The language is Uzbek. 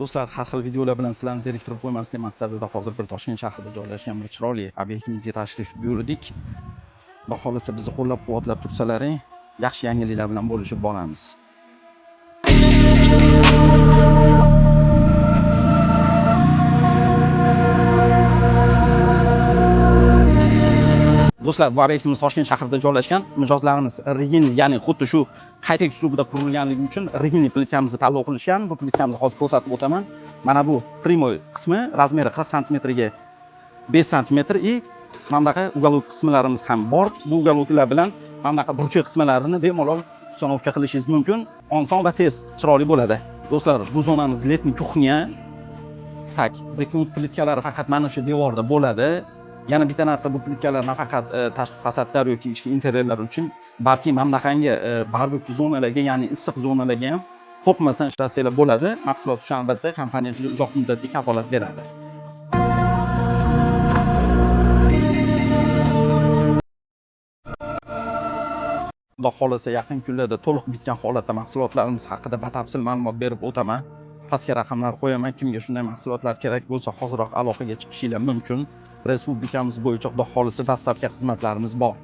Do'stlar, har xil videolar bilan sizlarni zeriktirib qo'ymaslik maqsadida hozir bir Toshkent shahrida joylashgan bir chiroyli obyektimizga tashrif buyurdik. Xudo xolasa bizni qo'llab-quvvatlab tursalaring, yaxshi yangiliklar bilan bo'lishib boramiz. Do'stlar, bu obyektimiz Toshkent shahrida joylashgan. Mijozlarimiz regin, ya'ni xuddi shu qaytek uslubida qurilganligi uchun regin plitkamizni tanlov qilishgan. Bu plitkamizni hozir ko'rsatib o'taman. Mana bu primoy qismi, razmeri 40 sm ga 5 sm и mana bunaqa uголок qismlarimiz ham bor. Bu uголокlar bilan mana bunaqa burchak qismlarini bemalol ustanovka qilishingiz mumkin. Oson va tez, chiroyli bo'ladi. Do'stlar, bu zonamiz letniy kuxnya. Tak, bekut plitkalari faqat mana shu devorda bo'ladi. Yana bitta narsa, bu plitkalar nafaqat tashqi fasadlar yoki ichki interyerlar uchun, balki mana bunaqangi barbekyu zonalarga, ya'ni issiq zonalarga ham qo'rqmasdan ishlatsangiz bo'ladi. Mahsulot uchun albatta kompaniya uzoq muddatli kafolat beradi. Xudo xolasa yaqin kunlarda to'liq bitgan holatda mahsulotlarimiz haqida batafsil ma'lumot berib o'taman. Pastga raqamlar qo'yaman. Kimga shunday mahsulotlar kerak bo'lsa, hozirroq aloqaga chiqishingiz mumkin. Respublikamiz bo'yicha Xudo xolasa dastlabki xizmatlarimiz bor.